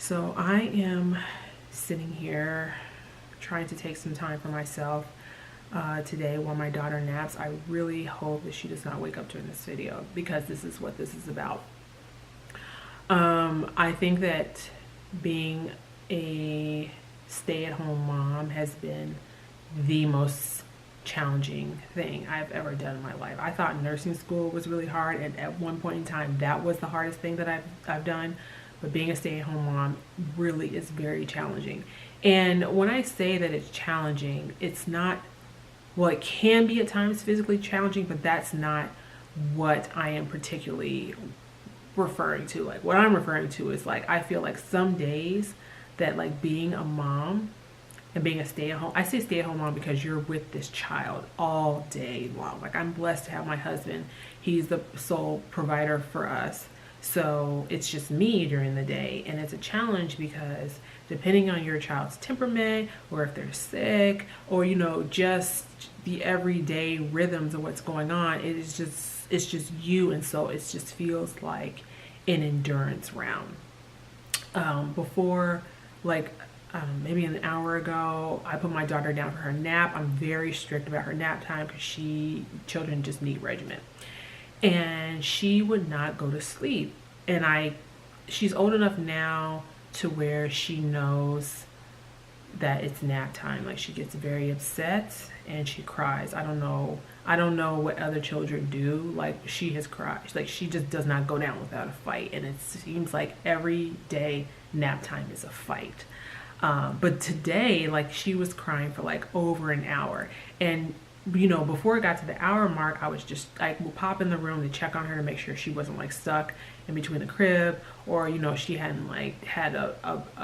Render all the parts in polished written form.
So I am sitting here trying to take some time for myself today while my daughter naps. I really hope that she does not wake up during this video because this is what this is about. I think that being a stay-at-home mom has been the most challenging thing I've ever done in my life. I thought nursing school was really hard, and at one point in time that was the hardest thing that I've done. But being a stay-at-home mom really is very challenging. And when I say that it's challenging, it's not, well, it can be at times physically challenging, but that's not what I am particularly referring to. Like, what I'm referring to is, like, I feel like some days that, like, being a mom and being a stay-at-home, I say stay-at-home mom because you're with this child all day long. Like, I'm blessed to have my husband. He's the sole provider for us. So it's just me during the day, and it's a challenge because depending on your child's temperament, or if they're sick, or just the everyday rhythms of what's going on, it's just you, and so it just feels like an endurance round. Before, like, maybe an hour ago, I put my daughter down for her nap. I'm very strict about her nap time because children just need regimen. And she would not go to sleep. And she's old enough now to where she knows that it's nap time. Like, she gets very upset and she cries. I don't know what other children do. Like, she has cried. Like, she just does not go down without a fight. And it seems like every day nap time is a fight. But today, like, she was crying for like over an hour. And before it got to the hour mark, I would pop in the room to check on her to make sure she wasn't like stuck in between the crib, or she hadn't like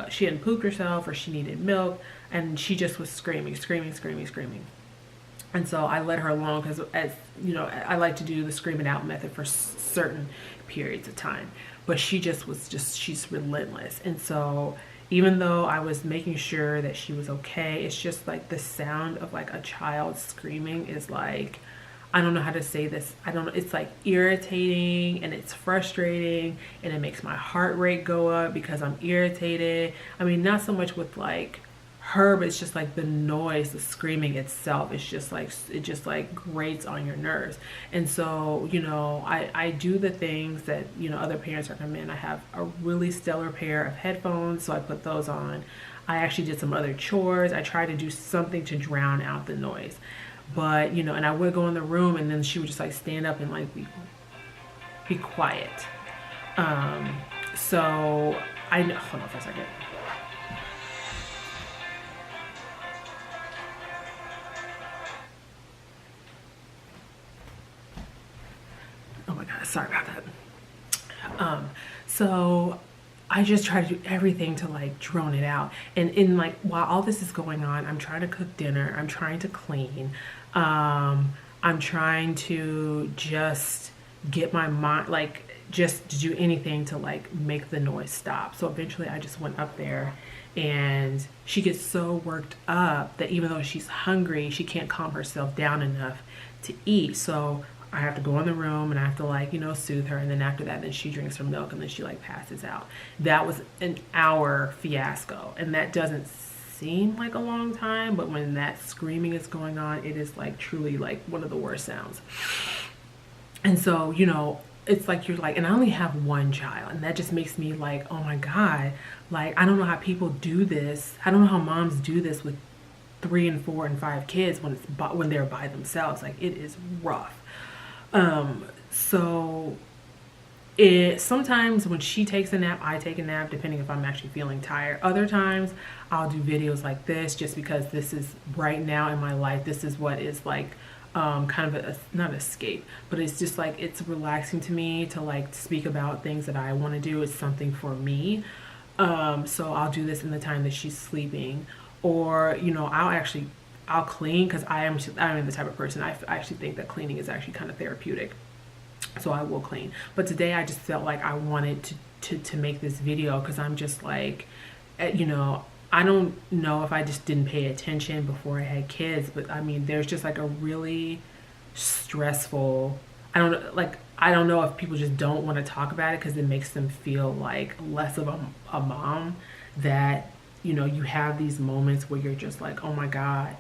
she hadn't pooped herself, or she needed milk, and she just was screaming. And so I let her alone because, as I like to do the screaming out method for certain periods of time. But she's relentless. And so even though I was making sure that she was okay, it's just like the sound of like a child screaming is like, I don't know how to say this. It's like irritating, and it's frustrating, and it makes my heart rate go up because I'm irritated. I mean, not so much with like her, but it's just like the noise, the screaming itself. It's just like, it just like grates on your nerves. And so, I do the things that, other parents recommend. I have a really stellar pair of headphones, so I put those on. I actually did some other chores. I tried to do something to drown out the noise. But, and I would go in the room, and then she would just like stand up and like be quiet. So I know, hold on for a second. Oh my God, sorry about that. So I just try to do everything to like drone it out. And in like, while all this is going on, I'm trying to cook dinner. I'm trying to clean. I'm trying to just get my mind, like, just to do anything to like make the noise stop. So eventually I just went up there, and she gets so worked up that even though she's hungry, she can't calm herself down enough to eat. So I have to go in the room, and I have to like, soothe her. And then after that, then she drinks her milk, and then she like passes out. That was an hour fiasco. And that doesn't seem like a long time, but when that screaming is going on, it is like truly like one of the worst sounds. And so, it's like you're like, and I only have one child, and that just makes me like, oh my God, like, I don't know how people do this. I don't know how moms do this with 3 and 4 and 5 kids when they're by themselves. Like, it is rough. So sometimes when she takes a nap, I take a nap, depending if I'm actually feeling tired. Other times I'll do videos like this just because this is right now in my life. This is what is like, kind of not escape, but it's just like, it's relaxing to me to like speak about things that I want to do. It's something for me. So I'll do this in the time that she's sleeping, or, I'll clean because I am the type of person, I actually think that cleaning is actually kind of therapeutic. So I will clean. But today I just felt like I wanted to make this video because I'm just like, I don't know if I just didn't pay attention before I had kids, but I mean, there's just like a really stressful I don't know if people just don't want to talk about it because it makes them feel like less of a mom, that you have these moments where you're just like, oh my god,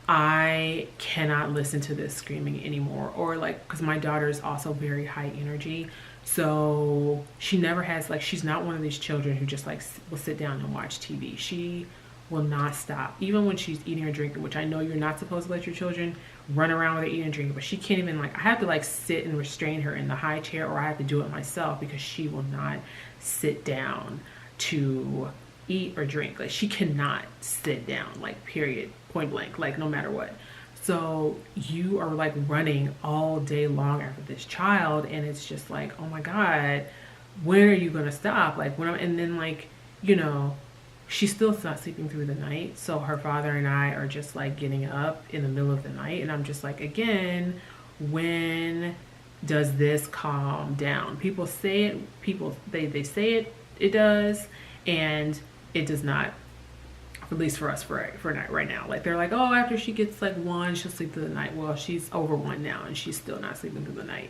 I cannot listen to this screaming anymore. Or like, because my daughter is also very high energy, so she never has, like, she's not one of these children who just like will sit down and watch TV. She will not stop, even when she's eating or drinking, which I know you're not supposed to let your children run around with their eating and drinking, but she can't even, like, I have to like sit and restrain her in the high chair, or I have to do it myself because she will not sit down to eat or drink. Like, she cannot sit down, like, period, point blank, like, no matter what. So you are like running all day long after this child, and it's just like, oh my god, when are you gonna stop? Like, and then, like, you know she's still not sleeping through the night, so her father and I are just like getting up in the middle of the night, and I'm just like, again, when does this calm down? People say it, they say it does, and it does not, at least for us, for right now. Like, they're like, oh, after she gets like one, she'll sleep through the night. Well, she's over one now and she's still not sleeping through the night.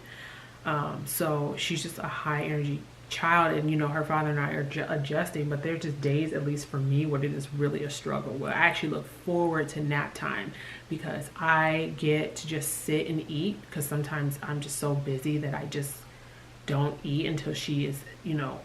So she's just a high energy child, and her father and I are adjusting, but there's just days, at least for me, where it is really a struggle, where I actually look forward to nap time because I get to just sit and eat, because sometimes I'm just so busy that I just don't eat until she is,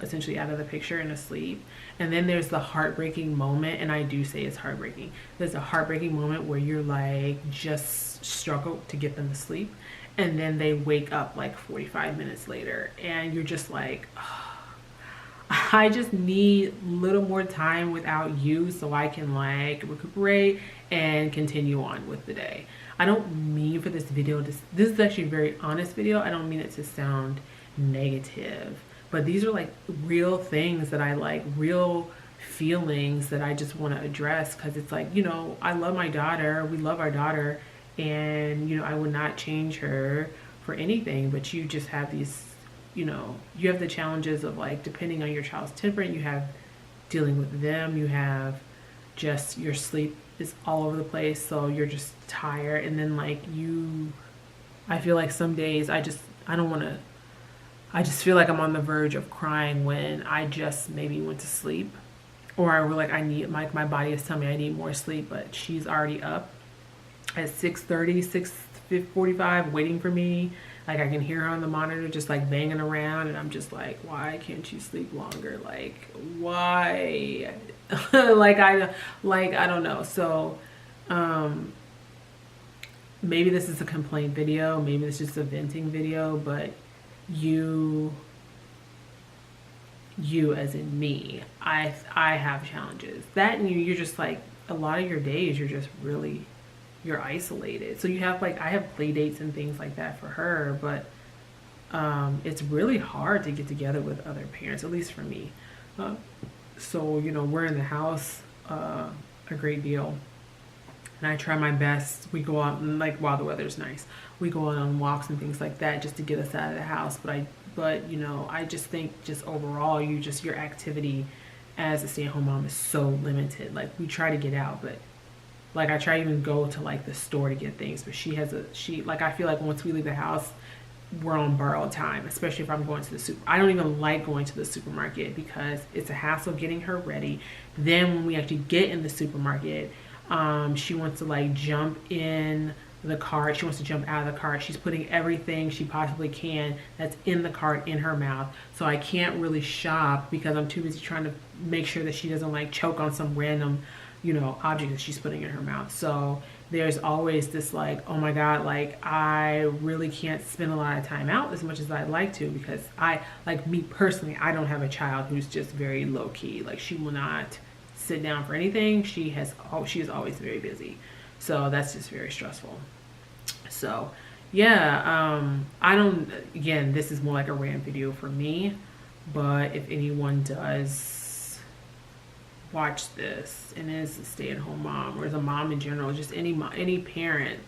essentially out of the picture and asleep. And then there's the heartbreaking moment, and I do say it's heartbreaking. There's a heartbreaking moment where you're like just struggle to get them to sleep, and then they wake up like 45 minutes later, and you're just like, oh, I just need a little more time without you so I can like recuperate and continue on with the day. I don't mean for this video to, this is actually a very honest video. I don't mean it to sound negative, but these are like real things that I like, real feelings that I just want to address, because it's like, I love my daughter, we love our daughter, and I would not change her for anything, but you just have these, you have the challenges of, like, depending on your child's temperament, you have dealing with them, you have just your sleep is all over the place, so you're just tired, and then like I feel like some days I just feel like I'm on the verge of crying when I just maybe went to sleep, or I were like, I need, like, my body is telling me I need more sleep, but she's already up at 6:30, 6:45 waiting for me. Like, I can hear her on the monitor just like banging around, and I'm just like, why can't you sleep longer? Like, why? I don't know. So maybe this is a complaint video, maybe it's just a venting video, but you as in me, I have challenges that, and you're just like, a lot of your days you're isolated. So you have, like, I have play dates and things like that for her, but it's really hard to get together with other parents, at least for me. So we're in the house a great deal, and I try my best. We go out, and, like, while the weather's nice, we go out on walks and things like that just to get us out of the house. But I just think, just overall, your activity as a stay-at-home mom is so limited. Like, we try to get out, but like, I try to even go to like the store to get things, but she like, I feel like once we leave the house, we're on borrowed time, especially if I'm going to the super. I don't even like going to the supermarket because it's a hassle getting her ready. Then when we actually get in the supermarket, she wants to like jump in the cart. She wants to jump out of the cart. She's putting everything she possibly can that's in the cart in her mouth. So I can't really shop because I'm too busy trying to make sure that she doesn't like choke on some random object that she's putting in her mouth. So there's always this like, oh my god, like, I really can't spend a lot of time out as much as I'd like to, because me personally, I don't have a child who's just very low key. Like, she will not sit down for anything. She is always very busy. So that's just very stressful. So yeah, again, this is more like a rant video for me, but if anyone does watch this and is a stay-at-home mom, or is a mom in general, just any parent,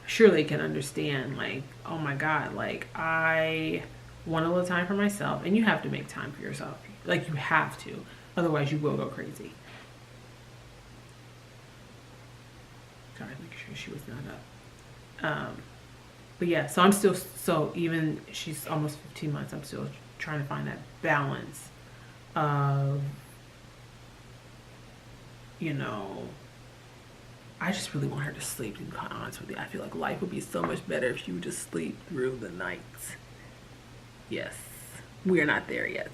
surely can understand, like, oh my god, like, I want a little time for myself, and you have to make time for yourself. Like, you have to, otherwise you will go crazy. Sorry, make sure she was not up. But yeah, so I'm still, so even she's almost 15 months, I'm still trying to find that balance of, you know, I just really want her to sleep, to be quite honest with you. I feel like life would be so much better if she would just sleep through the nights. Yes, we are not there yet,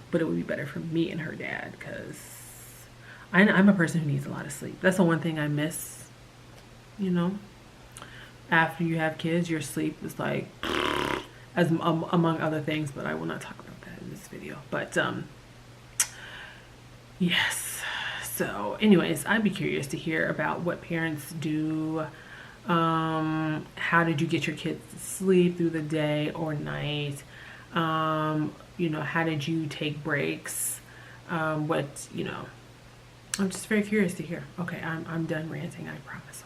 but it would be better for me and her dad, because I'm a person who needs a lot of sleep. That's the one thing I miss, you know. After you have kids, your sleep is like, as among other things, but I will not talk about that in this video. But yes. So anyways, I'd be curious to hear about what parents do. How did you get your kids to sleep through the day or night? You know, how did you take breaks? What, you know, I'm just very curious to hear. Okay, I'm done ranting, I promise.